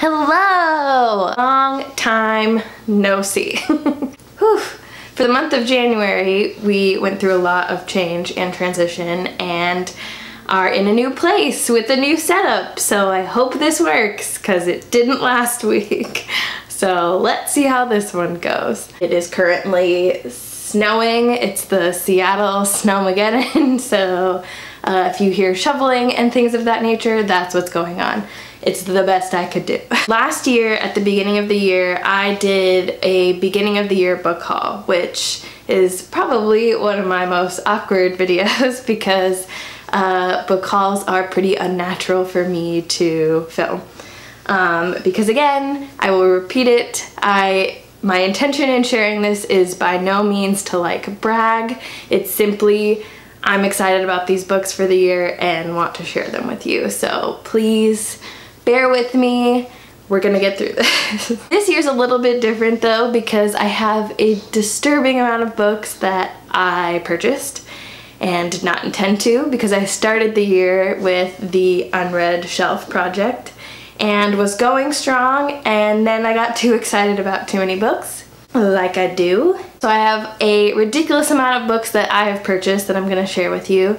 Hello! Long time no see. Whew. For the month of January, we went through a lot of change and transition and are in a new place with a new setup. So I hope this works because it didn't last week. So let's see how this one goes. It is currently snowing. It's the Seattle Snowmageddon. So if you hear shoveling and things of that nature, that's what's going on. It's the best I could do. Last year, at the beginning of the year, I did a beginning of the year book haul, which is probably one of my most awkward videos because book hauls are pretty unnatural for me to film. Because again, I will repeat it, my intention in sharing this is by no means to like brag. It's simply, I'm excited about these books for the year and want to share them with you. So please bear with me. We're gonna get through this. This year's a little bit different though because I have a disturbing amount of books that I purchased and did not intend to because I started the year with the unread shelf project and was going strong, and then I got too excited about too many books, like I do. So I have a ridiculous amount of books that I have purchased that I'm gonna share with you,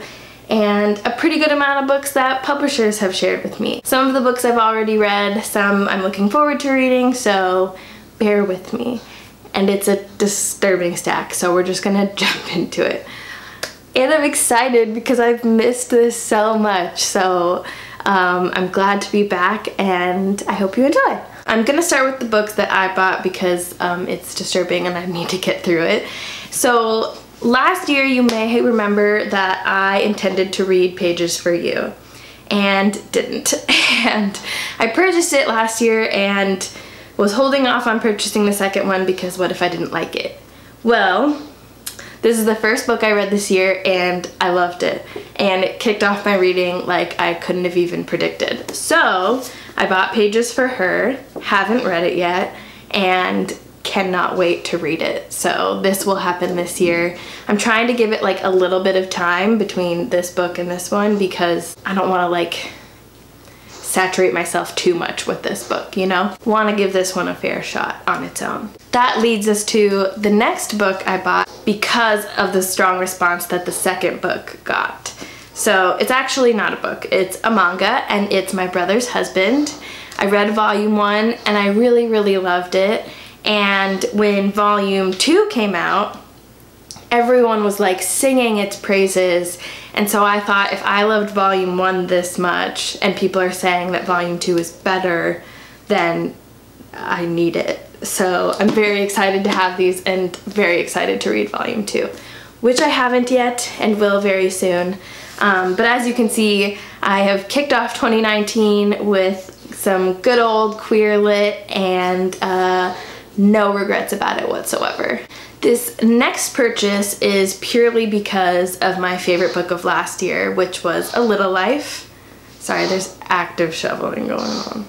and a pretty good amount of books that publishers have shared with me. Some of the books I've already read, some I'm looking forward to reading, so bear with me. And it's a disturbing stack, so we're just gonna jump into it. And I'm excited because I've missed this so much, so I'm glad to be back and I hope you enjoy. I'm gonna start with the books that I bought because it's disturbing and I need to get through it. So last year you may remember that I intended to read Pages for You and didn't. And I purchased it last year and was holding off on purchasing the second one because what if I didn't like it? Well, this is the first book I read this year and I loved it. And it kicked off my reading like I couldn't have even predicted. So I bought Pages for Her, haven't read it yet, and cannot wait to read it. So this will happen this year. I'm trying to give it like a little bit of time between this book and this one because I don't want to like saturate myself too much with this book, you know? Want to give this one a fair shot on its own. That leads us to the next book I bought because of the strong response that the second book got. So it's actually not a book, it's a manga, and it's My Brother's Husband. I read volume 1 and I really, really loved it. And when volume 2 came out, everyone was like singing its praises. And so I thought if I loved volume 1 this much and people are saying that volume 2 is better, then I need it. So I'm very excited to have these and very excited to read volume 2, which I haven't yet and will very soon. But as you can see, I have kicked off 2019 with some good old queer lit and no regrets about it whatsoever. This next purchase is purely because of my favorite book of last year, which was A Little Life. Sorry, there's active shoveling going on.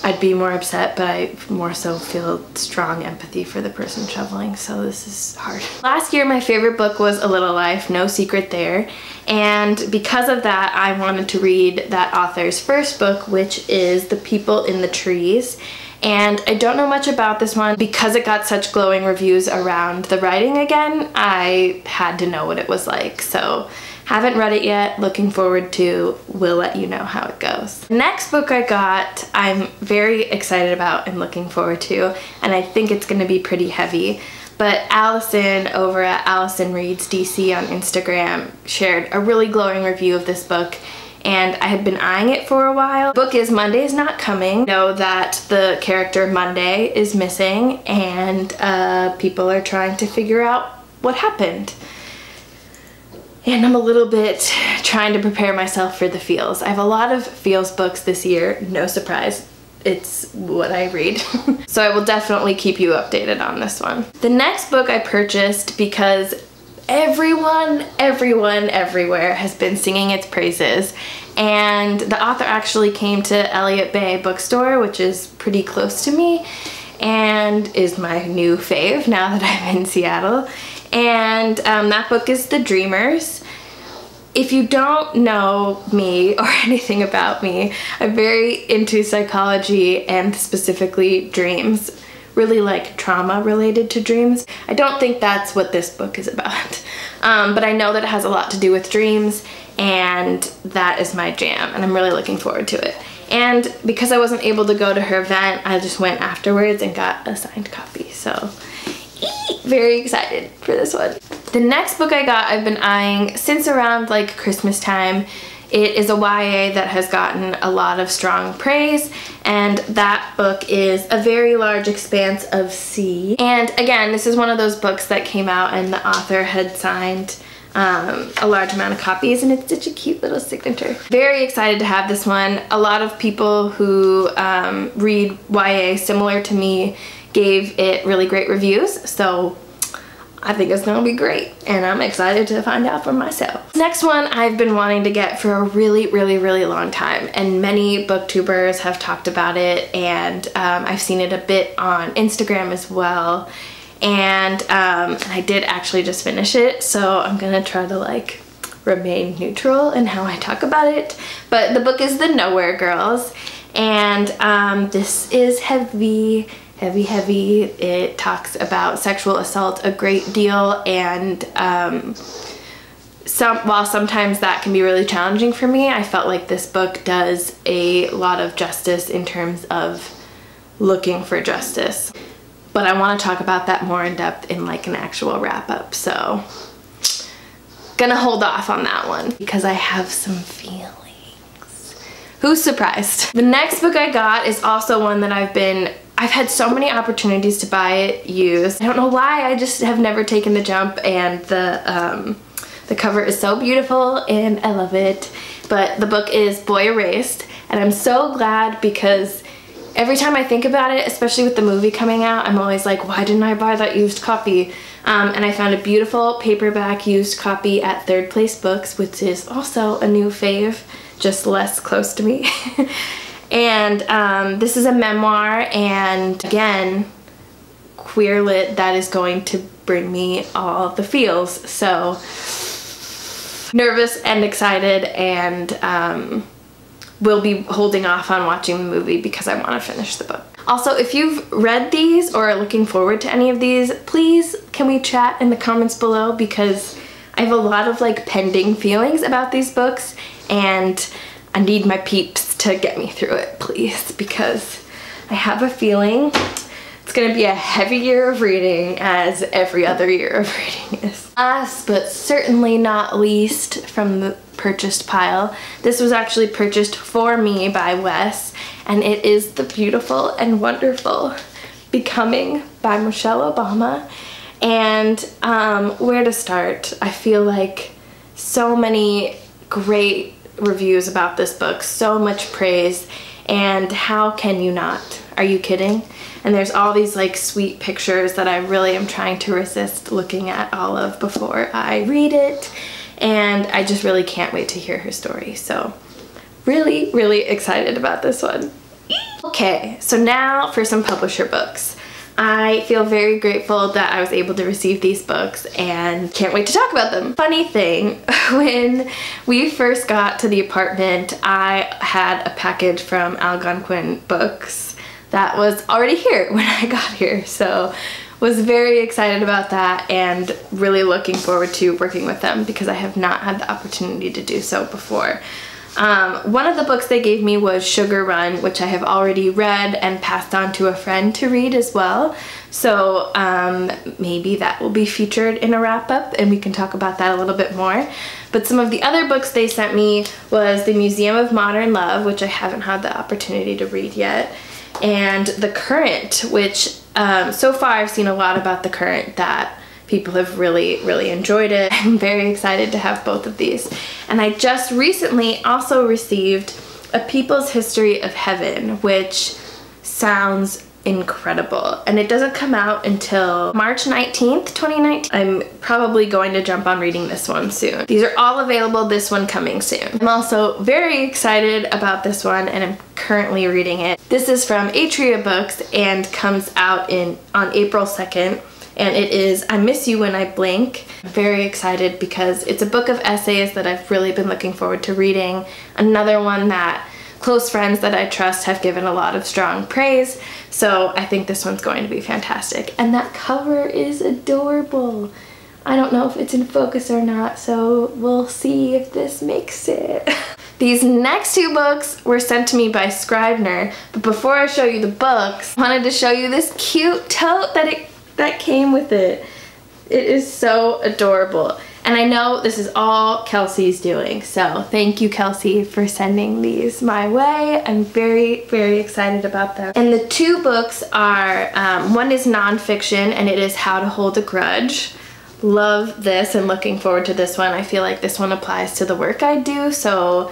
I'd be more upset, but I more so feel strong empathy for the person shoveling, so this is hard. Last year, my favorite book was A Little Life, no secret there, and because of that, I wanted to read that author's first book, which is The People in the Trees. And I don't know much about this one. Because it got such glowing reviews around the writing again, I had to know what it was like. So haven't read it yet, looking forward to, will let you know how it goes. The next book I got, I'm very excited about and looking forward to, and I think it's gonna be pretty heavy. But Allison over at Allison Reads DC on Instagram shared a really glowing review of this book, and I had been eyeing it for a while. The book is Monday's Not Coming. Know that the character Monday is missing and people are trying to figure out what happened. And I'm a little bit trying to prepare myself for the feels. I have a lot of feels books this year, no surprise. It's what I read. So I will definitely keep you updated on this one. The next book I purchased because everyone everywhere has been singing its praises, and the author actually came to Elliott Bay bookstore, which is pretty close to me and is my new fave now that I'm in Seattle. And that book is The Dreamers. If you don't know me or anything about me, I'm very into psychology and specifically dreams. Really like trauma related to dreams. I don't think that's what this book is about. But I know that it has a lot to do with dreams, and that is my jam, and I'm really looking forward to it. And because I wasn't able to go to her event, I just went afterwards and got a signed copy. So very excited for this one. The next book I got I've been eyeing since around like Christmas time. It is a YA that has gotten a lot of strong praise, and that book is A Very Large Expanse of Sea. And again, this is one of those books that came out and the author had signed a large amount of copies, and it's such a cute little signature. Very excited to have this one. A lot of people who read YA similar to me gave it really great reviews, so I think it's gonna be great, and I'm excited to find out for myself. Next one I've been wanting to get for a really long time, and many booktubers have talked about it, and I've seen it a bit on Instagram as well, and I did actually just finish it, so I'm gonna try to like remain neutral in how I talk about it. But the book is The Nowhere Girls, and this is heavy. It talks about sexual assault a great deal, and while sometimes that can be really challenging for me, I felt like this book does a lot of justice in terms of looking for justice. But I want to talk about that more in depth in like an actual wrap-up, so gonna hold off on that one because I have some feelings. Who's surprised? The next book I got is also one that I've had so many opportunities to buy it used. I don't know why, I just have never taken the jump, and the cover is so beautiful and I love it. But the book is Boy Erased, and I'm so glad because every time I think about it, especially with the movie coming out, I'm always like, why didn't I buy that used copy? And I found a beautiful paperback used copy at Third Place Books, which is also a new fave, just less close to me. And this is a memoir, and again, queer lit that is going to bring me all the feels. So nervous and excited, and will be holding off on watching the movie because I want to finish the book. Also, if you've read these or are looking forward to any of these, please can we chat in the comments below, because I have a lot of like pending feelings about these books, and I need my peeps to get me through it, please, because I have a feeling it's gonna be a heavy year of reading, as every other year of reading is. Last but certainly not least from the purchased pile, this was actually purchased for me by Wes, and it is the beautiful and wonderful Becoming by Michelle Obama. And where to start? I feel like so many great reviews about this book, so much praise, and how can you not? Are you kidding? And there's all these like sweet pictures that I really am trying to resist looking at all of before I read it, and I just really can't wait to hear her story. So really excited about this one. Okay, so now for some publisher books. I feel very grateful that I was able to receive these books and can't wait to talk about them. Funny thing, when we first got to the apartment, I had a package from Algonquin Books that was already here when I got here, so was very excited about that and really looking forward to working with them because I have not had the opportunity to do so before. One of the books they gave me was Sugar Run, which I have already read and passed on to a friend to read as well. So maybe that will be featured in a wrap-up and we can talk about that a little bit more. But some of the other books they sent me was The Museum of Modern Love, which I haven't had the opportunity to read yet, and The Current, which so far I've seen a lot about The Current that people have really enjoyed it. I'm very excited to have both of these. And I just recently also received A People's History of Heaven, which sounds incredible. And it doesn't come out until March 19th, 2019. I'm probably going to jump on reading this one soon. These are all available, this one coming soon. I'm also very excited about this one and I'm currently reading it. This is from Atria Books and comes out on April 2nd. and it is I Miss You When I Blink. I'm very excited because it's a book of essays that I've really been looking forward to reading. Another one that close friends that I trust have given a lot of strong praise, so I think this one's going to be fantastic. And that cover is adorable. I don't know if it's in focus or not, so we'll see if this makes it. These next two books were sent to me by Scribner, but before I show you the books, I wanted to show you this cute tote that came with it. It is so adorable. And I know this is all Kelsey's doing, so thank you, Kelsey, for sending these my way. I'm very, very excited about them. And the two books are, one is nonfiction, and it is How to Hold a Grudge. Love this and looking forward to this one. I feel like this one applies to the work I do, so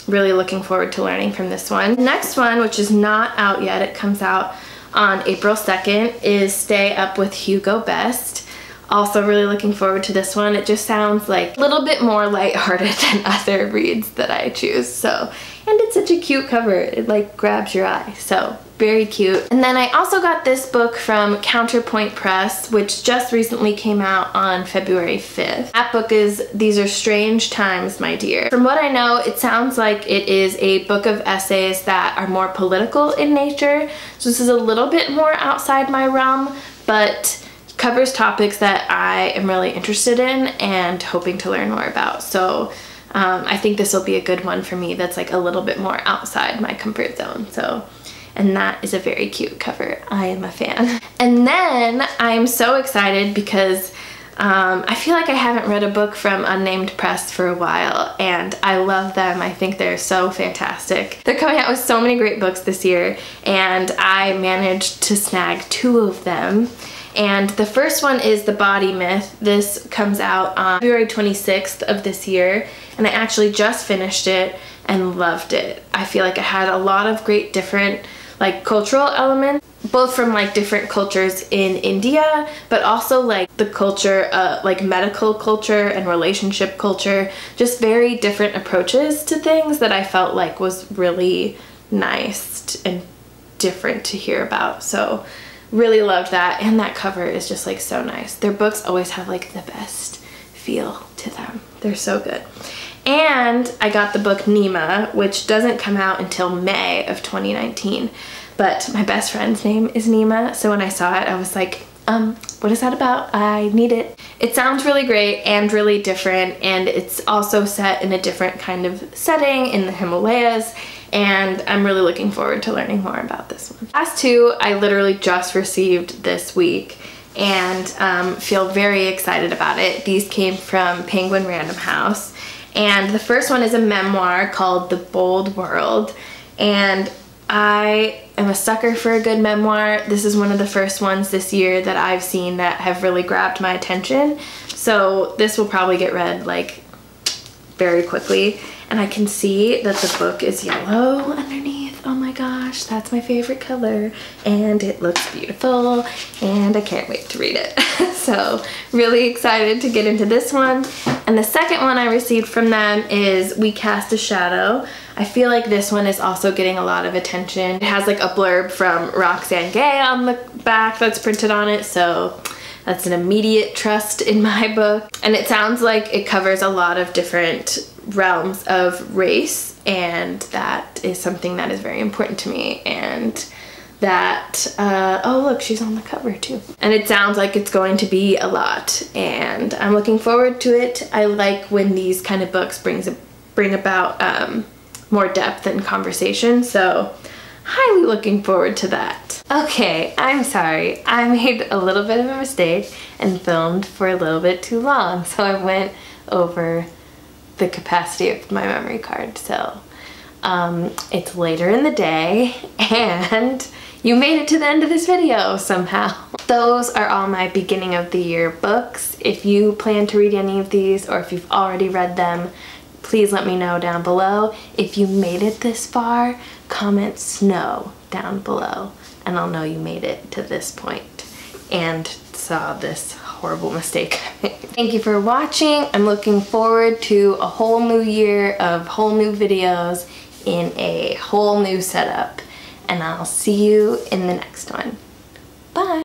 really looking forward to learning from this one. The next one, which is not out yet, it comes out on April 2nd, is Stay Up with Hugo Best. Also really looking forward to this one. It just sounds like a little bit more lighthearted than other reads that I choose. So, and it's such a cute cover. It like grabs your eye. So very cute. And then I also got this book from Counterpoint Press, which just recently came out on February 5th. That book is These Are Strange Times, My Dear. From what I know, it sounds like it is a book of essays that are more political in nature. So this is a little bit more outside my realm, but covers topics that I am really interested in and hoping to learn more about. So I think this will be a good one for me that's like a little bit more outside my comfort zone. So, and that is a very cute cover. I am a fan. And then I'm so excited because I feel like I haven't read a book from Unnamed Press for a while, and I love them. I think they're so fantastic. They're coming out with so many great books this year, and I managed to snag 2 of them. And the first one is The Body Myth. This comes out on February 26th of this year, and I actually just finished it and loved it. I feel like it had a lot of great different like cultural elements, both from like different cultures in India, but also like the culture, like medical culture and relationship culture, just very different approaches to things that I felt like was really nice and different to hear about. So really loved that, and that cover is just like so nice. Their books always have like the best feel to them. They're so good. And I got the book Nima, which doesn't come out until May of 2019, but my best friend's name is Nima, so when I saw it I was like, what is that about? I need it. It sounds really great and really different, and it's also set in a different kind of setting in the Himalayas, and I'm really looking forward to learning more about this one. Last 2 I literally just received this week, and feel very excited about it. These came from Penguin Random House, and the first one is a memoir called The Bold World, and I am a sucker for a good memoir. This is one of the first ones this year that I've seen that have really grabbed my attention, so this will probably get read like very quickly. And I can see that the book is yellow underneath. Oh my gosh, that's my favorite color, and it looks beautiful, and I can't wait to read it. So really excited to get into this one. And the second one I received from them is We Cast a Shadow. I feel like this one is also getting a lot of attention. It has like a blurb from Roxane Gay on the back that's printed on it, so that's an immediate trust in my book. And it sounds like it covers a lot of different realms of race, and that is something that is very important to me, and that oh look, she's on the cover too, and it sounds like it's going to be a lot, and I'm looking forward to it. I like when these kind of books bring about more depth and conversation, so highly looking forward to that. Okay, I'm sorry, I made a little bit of a mistake and filmed for a little bit too long, so I went over the capacity of my memory card. So it's later in the day and you made it to the end of this video somehow. Those are all my beginning of the year books. If you plan to read any of these, or if you've already read them, please let me know down below. If you made it this far, comment snow down below and I'll know you made it to this point and saw this horrible mistake. Thank you for watching. I'm looking forward to a whole new year of whole new videos in a whole new setup, and I'll see you in the next one. Bye.